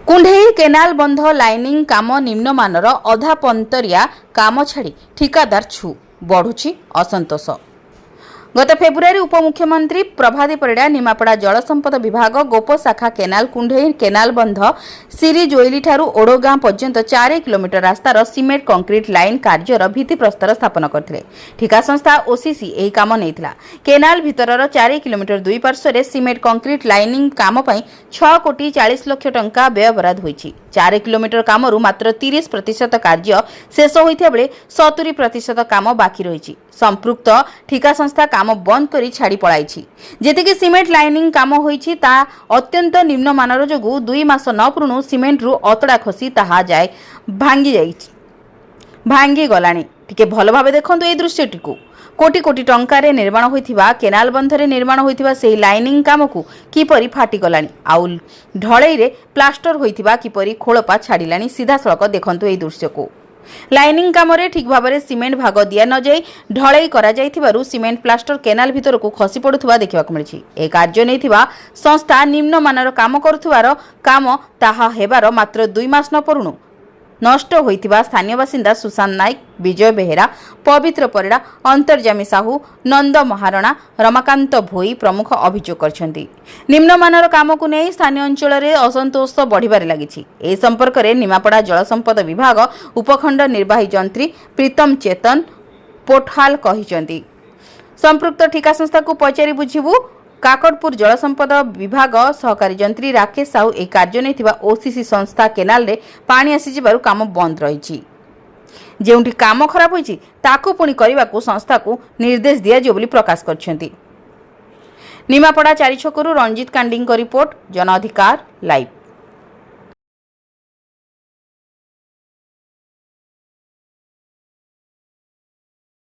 कुंढेई canal बंध lining काम निम्नमानर अधा पंतरिया काम छाड़ी ठिकादार छु बढ़ुछि असंतोष। गत फेब्रुआरी उपमुख्यमंत्री प्रभाती परिड़ा निमापड़ा जलसंपद विभाग गोपशाखा केनाल कुंढेई केनाल बंध सिरी जोईली ठारू ओडोगां पर्यंत 4 किलोमीटर रास्तार सिमेंट कंक्रीट लाइन कार्यर भित्तिप्रस्तर स्थापन करथिले। ठिका संस्था ओसीसी एही काम नैथिला। केनाल भितरर 4 किलोमीटर दुई पार्श्वरे सिमेंट कंक्रीट लाइनिंग काम पई 6 कोटी 40 लाख टंका व्यय बराद होईछि। 4 किलोमीटर कामरू मात्र 30% कार्य शेष होइथिया बेले 70% काम बाकी रहिछि। संपृक्त ठिका संस्था काम बंद करी छाड़ी पळाइछि। जेतिके सिमेंट लाइनिंग काम होईछि ता अत्यंत निम्न मानर जोगु 2 मास न पुरुणु सिमेंट रु अतडा खसी ताहा जाय भांगी गलाणी। टिके भल भाबे देखंतु ए दृश्यटिकु। कोटी कोटी टंकारे निर्माण होइथिबा केनाल बंधरे निर्माण होइथिबा सेही लाइनिंग कामकु किपरि फाटी गलाणी आउ ढळई रे प्लास्टर होइथिबा किपरि खोळपा छाडिलाणी। सीधा सड़क देखंतु ए दृश्यकु। लाइनिंग कामरे ठीक भाबरे सिमेंट भाग दिया न जाई ढळई करा जाइथिबारु सिमेंट प्लास्टर केनाल भितरकु खसी पडुथुबा देखिबाकु मिलिछि। ए कार्य नैथिबा संस्था निम्न मानर काम करुथुबार काम ताहा हेबार मात्र 2 मास न परुणु नष्ट होइथिबा स्थानीय बासिंदा सुशांत नायक, विजय बेहेरा, पवित्र परिड़ा, अंतर्जामी साहू, नंद महारणा, रमाकांत भोई प्रमुख अभियोग करछन्ती। निम्नमानर कामकु नै स्थानीय अंचल रे असंतोष बढ़िबारे लागिछि। ए संपर्क रे निमापड़ा जलसंपद विभाग उपखंड निर्वाही जंत्री प्रीतम चेतन पोठाल कहिसन्ती। संपृक्त ठिका संस्था को पचारि बुझिबु। काकड़पुर जलसंपद विभाग सहकारी जंत्री राकेश साहू ए कार्य नैथिबा ओसीसी संस्था केनाल रे पानी आसी जिबारु काम बंद रहिछि। जेउंठी काम खराब होइछि ताकू पुणी करिबाकू संस्था को निर्देश दिया जो बोली प्रकाश करछन्ती। निमापड़ा 4 छकरू रंजित कांडिंग रिपोर्ट, जन अधिकार लाइव।